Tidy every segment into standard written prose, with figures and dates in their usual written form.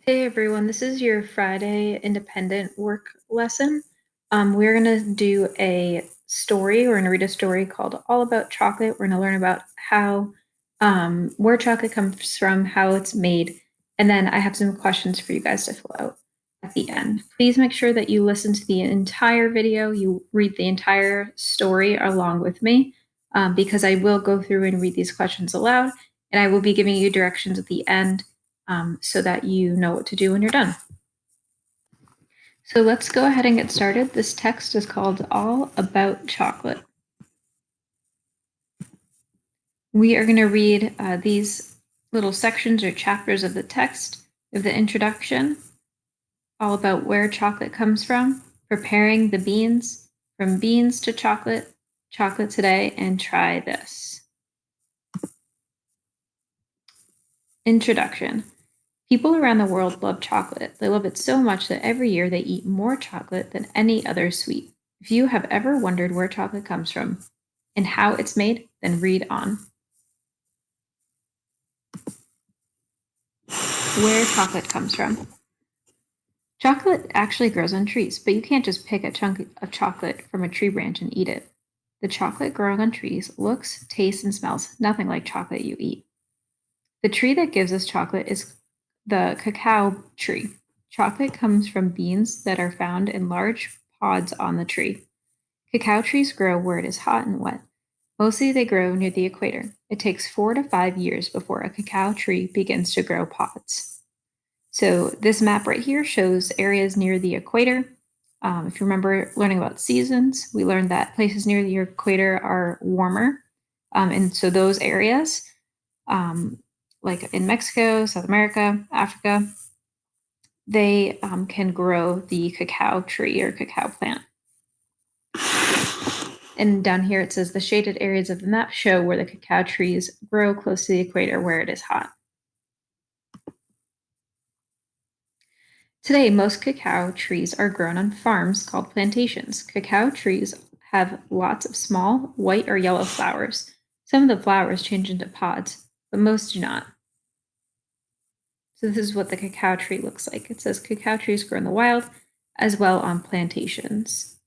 Hey everyone, this is your Friday independent work lesson. We're going to do a story. We're going to read a story called All About Chocolate. We're going to learn about where chocolate comes from, how it's made, and then I have some questions for you guys to fill out at the end. Please make sure that you listen to the entire video, you read the entire story along with me, because I will go through and read these questions aloud, and I will be giving you directions at the end so that you know what to do when you're done. So let's go ahead and get started. This text is called All About Chocolate. We are going to read these little sections or chapters of the text of the introduction, all about where chocolate comes from, preparing the beans, from beans to chocolate, chocolate today, and try this. Introduction. People around the world love chocolate. They love it so much that every year they eat more chocolate than any other sweet. If you have ever wondered where chocolate comes from and how it's made, then read on. Where chocolate comes from. Chocolate actually grows on trees, but you can't just pick a chunk of chocolate from a tree branch and eat it. The chocolate growing on trees looks, tastes, and smells nothing like chocolate you eat. The tree that gives us chocolate is the cacao tree. Chocolate comes from beans that are found in large pods on the tree. Cacao trees grow where it is hot and wet. Mostly they grow near the equator. It takes 4 to 5 years before a cacao tree begins to grow pods. So this map right here shows areas near the equator. If you remember learning about seasons, we learned that places near the equator are warmer. And so those areas, like in Mexico, South America, Africa, they can grow the cacao tree or cacao plant. And down here it says the shaded areas of the map show where the cacao trees grow close to the equator where it is hot. Today, most cacao trees are grown on farms called plantations. Cacao trees have lots of small white or yellow flowers. Some of the flowers change into pods, but most do not. So this is what the cacao tree looks like. It says cacao trees grow in the wild as well on plantations.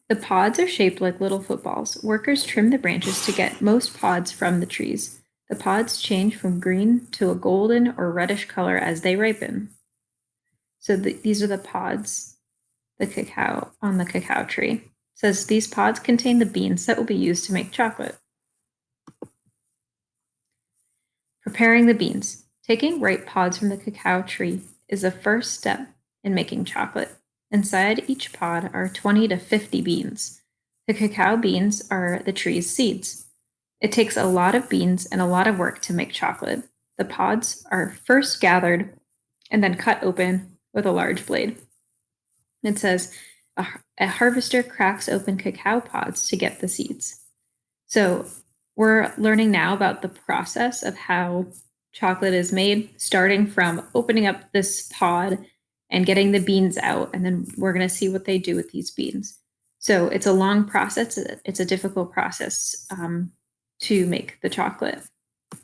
The pods are shaped like little footballs. Workers trim the branches to get most pods from the trees. The pods change from green to a golden or reddish color as they ripen. So these are the pods, the cacao on the cacao tree. It says these pods contain the beans that will be used to make chocolate. Preparing the beans. Taking ripe pods from the cacao tree is the first step in making chocolate. Inside each pod are 20 to 50 beans. The cacao beans are the tree's seeds. It takes a lot of beans and a lot of work to make chocolate. The pods are first gathered and then cut open with a large blade. It says a harvester cracks open cacao pods to get the seeds. So we're learning now about the process of how chocolate is made, starting from opening up this pod and getting the beans out, and then we're going to see what they do with these beans. So it's a long process. It's a difficult process to make the chocolate. It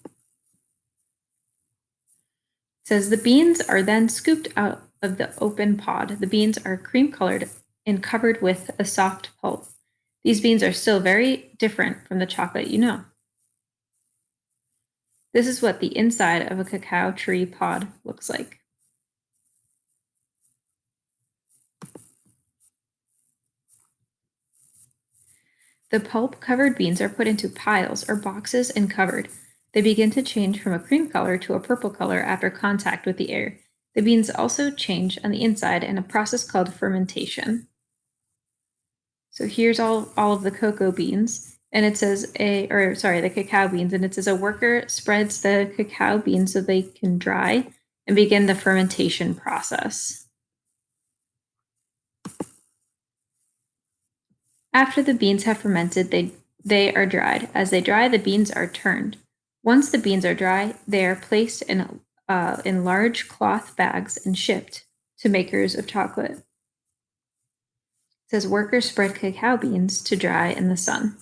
says the beans are then scooped out of the open pod. The beans are cream colored and covered with a soft pulp. These beans are still very different from the chocolate you know. This is what the inside of a cacao tree pod looks like. The pulp-covered beans are put into piles or boxes and covered. They begin to change from a cream color to a purple color after contact with the air. The beans also change on the inside in a process called fermentation. So here's all of the cocoa beans, and it says the cacao beans, and it says a worker spreads the cacao beans so they can dry and begin the fermentation process. After the beans have fermented, they are dried. As they dry, the beans are turned. Once the beans are dry, they are placed in large cloth bags and shipped to makers of chocolate. It says workers spread cacao beans to dry in the sun.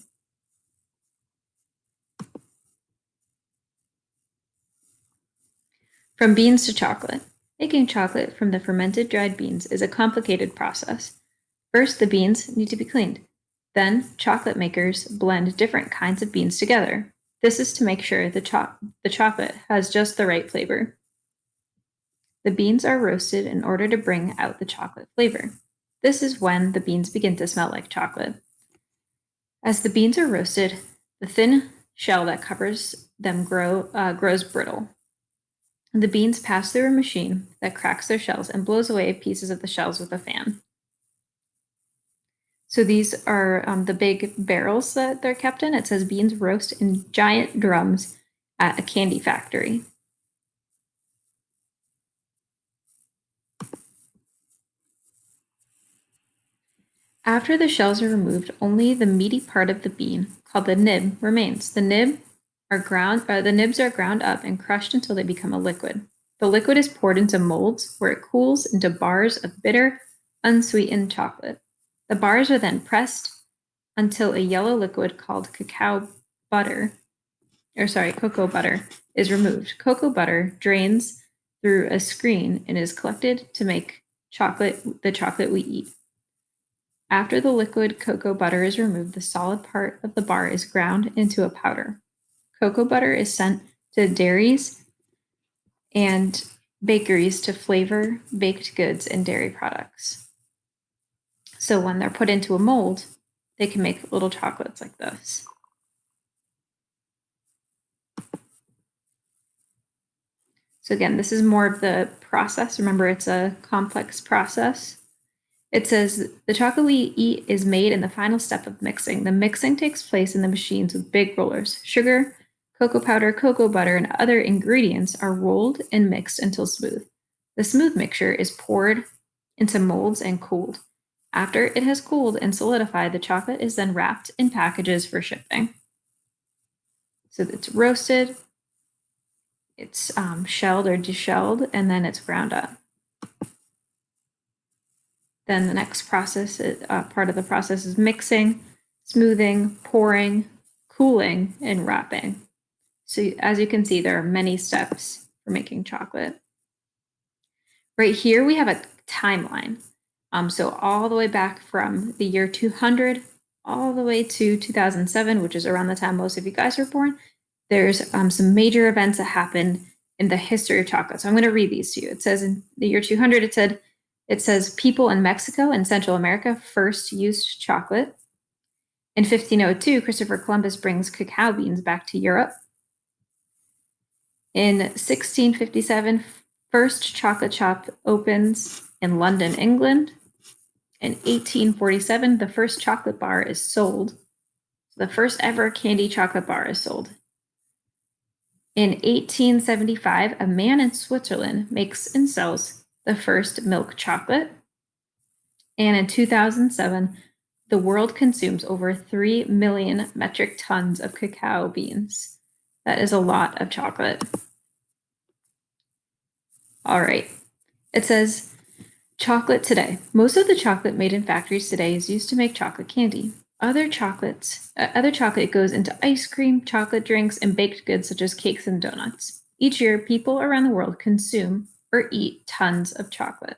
From beans to chocolate. Making chocolate from the fermented dried beans is a complicated process. First, the beans need to be cleaned. Then, chocolate makers blend different kinds of beans together. This is to make sure the chocolate has just the right flavor. The beans are roasted in order to bring out the chocolate flavor. This is when the beans begin to smell like chocolate. As the beans are roasted, the thin shell that covers them grows brittle. The beans pass through a machine that cracks their shells and blows away pieces of the shells with a fan. So these are the big barrels that they're kept in. It says beans roast in giant drums at a candy factory. After the shells are removed, only the meaty part of the bean, called the nib, remains. The nibs are ground up and crushed until they become a liquid. The liquid is poured into molds where it cools into bars of bitter, unsweetened chocolate. The bars are then pressed until a yellow liquid called cocoa butter is removed. Cocoa butter drains through a screen and is collected to make the chocolate we eat. After the liquid cocoa butter is removed, the solid part of the bar is ground into a powder. Cocoa butter is sent to dairies and bakeries to flavor baked goods and dairy products. So when they're put into a mold, they can make little chocolates like this. So again, this is more of the process. Remember, it's a complex process. It says the chocolate we eat is made in the final step of mixing. The mixing takes place in the machines with big rollers. Sugar, cocoa powder, cocoa butter, and other ingredients are rolled and mixed until smooth. The smooth mixture is poured into molds and cooled. After it has cooled and solidified, the chocolate is then wrapped in packages for shipping. So it's roasted, it's shelled or deshelled, and then it's ground up. Then the next process, part of the process is mixing, smoothing, pouring, cooling, and wrapping. So as you can see, there are many steps for making chocolate. Right here, we have a timeline. So all the way back from the year 200 all the way to 2007, which is around the time most of you guys were born, there's some major events that happened in the history of chocolate. So I'm going to read these to you. It says in the year 200, it says people in Mexico and Central America first used chocolate. In 1502, Christopher Columbus brings cacao beans back to Europe. In 1657, first chocolate shop opens in London, England. In 1847, the first chocolate bar is sold. The first ever candy chocolate bar is sold. In 1875, a man in Switzerland makes and sells the first milk chocolate. And in 2007, the world consumes over 3 million metric tons of cacao beans. That is a lot of chocolate. All right. It says, chocolate today. Most of the chocolate made in factories today is used to make chocolate candy. Other chocolate goes into ice cream, chocolate drinks, and baked goods such as cakes and donuts. Each year, people around the world consume or eat tons of chocolate.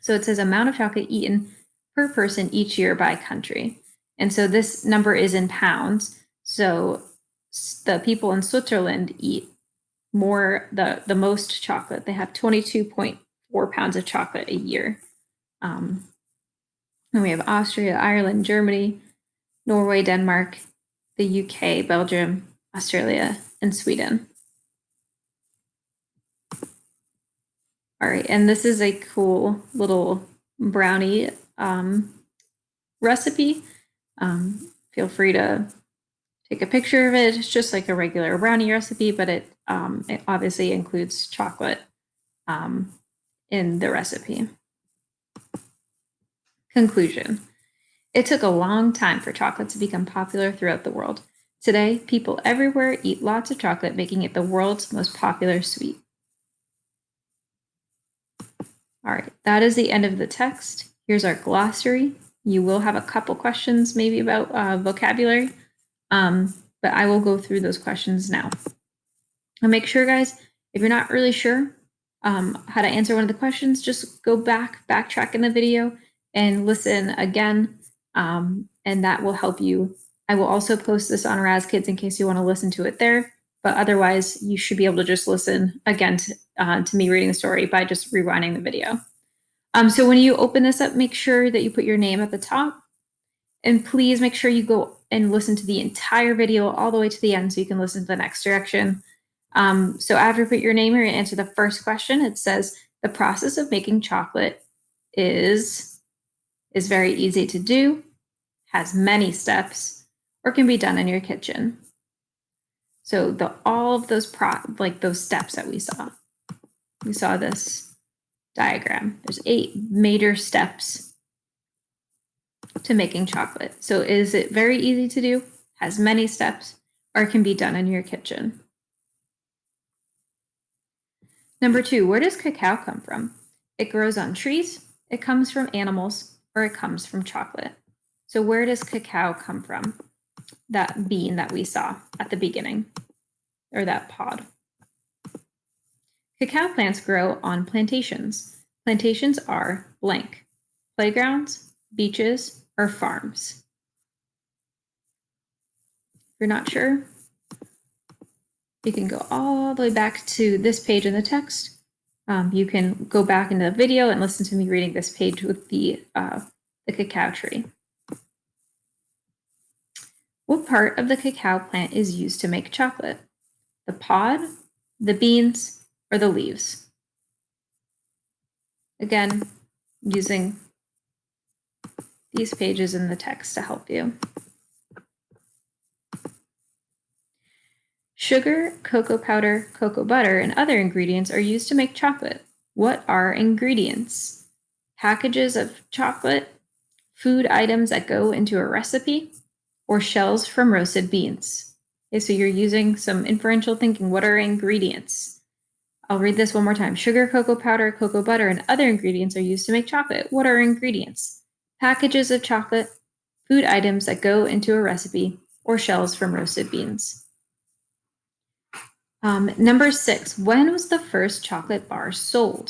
So it says amount of chocolate eaten per person each year by country. And so this number is in pounds. So the people in Switzerland eat the most chocolate. They have 22.4 pounds of chocolate a year. And we have Austria, Ireland, Germany, Norway, Denmark, the UK, Belgium, Australia, and Sweden. All right, and this is a cool little brownie recipe. Feel free to take a picture of it. It's just like a regular brownie recipe, but it obviously includes chocolate in the recipe. Conclusion. It took a long time for chocolate to become popular throughout the world. Today, people everywhere eat lots of chocolate, making it the world's most popular sweet. All right, that is the end of the text. Here's our glossary. You will have a couple questions maybe about vocabulary, but I will go through those questions now. And make sure, guys, If you're not really sure how to answer one of the questions, just go backtrack in the video and listen again, and that will help you. I will also post this on Raz Kids in case you want to listen to it there, but otherwise you should be able to just listen again to me reading the story by just rewinding the video. So when you open this up, make sure that you put your name at the top, and please make sure you go and listen to the entire video all the way to the end so you can listen to the next direction. So after you put your name, you're going to answer the first question. It says, the process of making chocolate is very easy to do, has many steps, or can be done in your kitchen. So all of those those steps that we saw this diagram. There's 8 major steps to making chocolate. So is it very easy to do, has many steps, or can be done in your kitchen? Number 2, where does cacao come from? It grows on trees, it comes from animals, or it comes from chocolate. So where does cacao come from? That bean that we saw at the beginning, or that pod. Cacao plants grow on plantations. Plantations are blank: playgrounds, beaches, or farms. If you're not sure, you can go all the way back to this page in the text. You can go back into the video and listen to me reading this page with the cacao tree. What part of the cacao plant is used to make chocolate? The pod, the beans, or the leaves? Again, using these pages in the text to help you. Sugar, cocoa powder, cocoa butter, and other ingredients are used to make chocolate. What are ingredients? Packages of chocolate, food items that go into a recipe, or shells from roasted beans? Okay, so you're using some inferential thinking. What are ingredients? I'll read this one more time. Sugar, cocoa powder, cocoa butter, and other ingredients are used to make chocolate. What are ingredients? Packages of chocolate, food items that go into a recipe, or shells from roasted beans. Number 6, when was the first chocolate bar sold?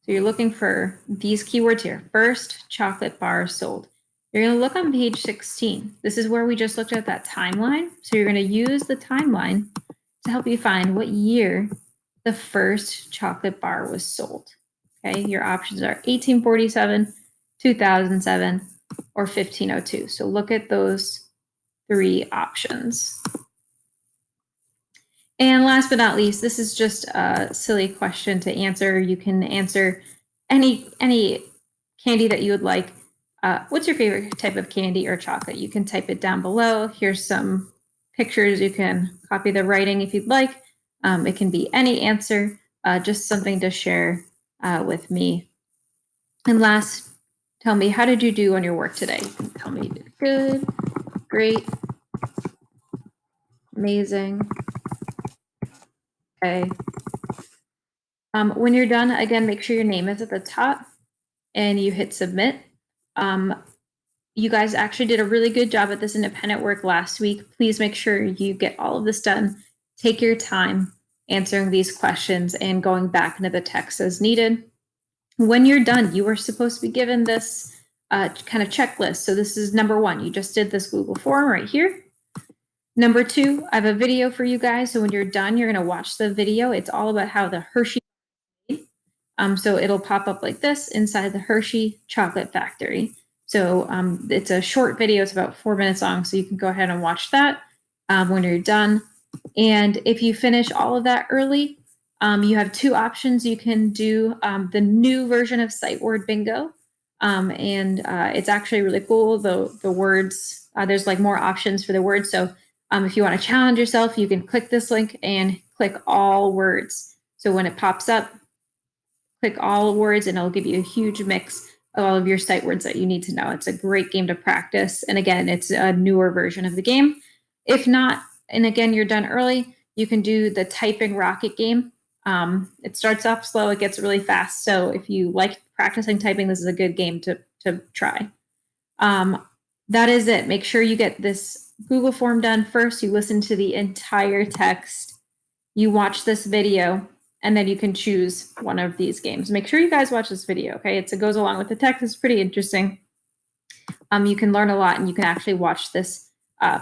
So you're looking for these keywords here. First chocolate bar sold. You're going to look on page 16. This is where we just looked at that timeline. So you're going to use the timeline to help you find what year the first chocolate bar was sold. Okay, your options are 1847, 2007, or 1502. So look at those 3 options. And last but not least, this is just a silly question to answer. You can answer any candy that you would like. What's your favorite type of candy or chocolate? You can type it down below. Here's some pictures. You can copy the writing if you'd like. It can be any answer, just something to share with me. And last, tell me, how did you do on your work today? You can tell me you did good, great, amazing. Okay. When you're done, again, make sure your name is at the top and you hit submit. You guys actually did a really good job at this independent work last week. Please make sure you get all of this done. Take your time answering these questions and going back into the text as needed. When you're done, you are supposed to be given this kind of checklist. So this is number 1. You just did this Google form right here. Number 2, I have a video for you guys. So when you're done, you're going to watch the video. It's all about how the Hershey so it'll pop up like this inside the Hershey Chocolate Factory. So it's a short video. It's about 4 minutes long. So you can go ahead and watch that when you're done. And if you finish all of that early, you have 2 options. You can do the new version of Sight Word Bingo. And it's actually really cool. The words, there's like more options for the words. So if you want to challenge yourself, you can click this link and click all words. So when it pops up, click all words and it'll give you a huge mix of all of your sight words that you need to know. It's a great game to practice. And again, it's a newer version of the game. If not, and again, you're done early, you can do the typing rocket game. It starts off slow, it gets really fast. So if you like practicing typing, this is a good game to try. That is it. Make sure you get this Google form done first. You listen to the entire text. You watch this video. and then you can choose one of these games. Make sure you guys watch this video, okay? It goes along with the text. It's pretty interesting. You can learn a lot, and you can actually watch this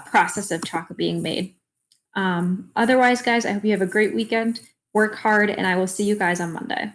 process of chocolate being made. Otherwise, guys, I hope you have a great weekend. Work hard, and I will see you guys on Monday.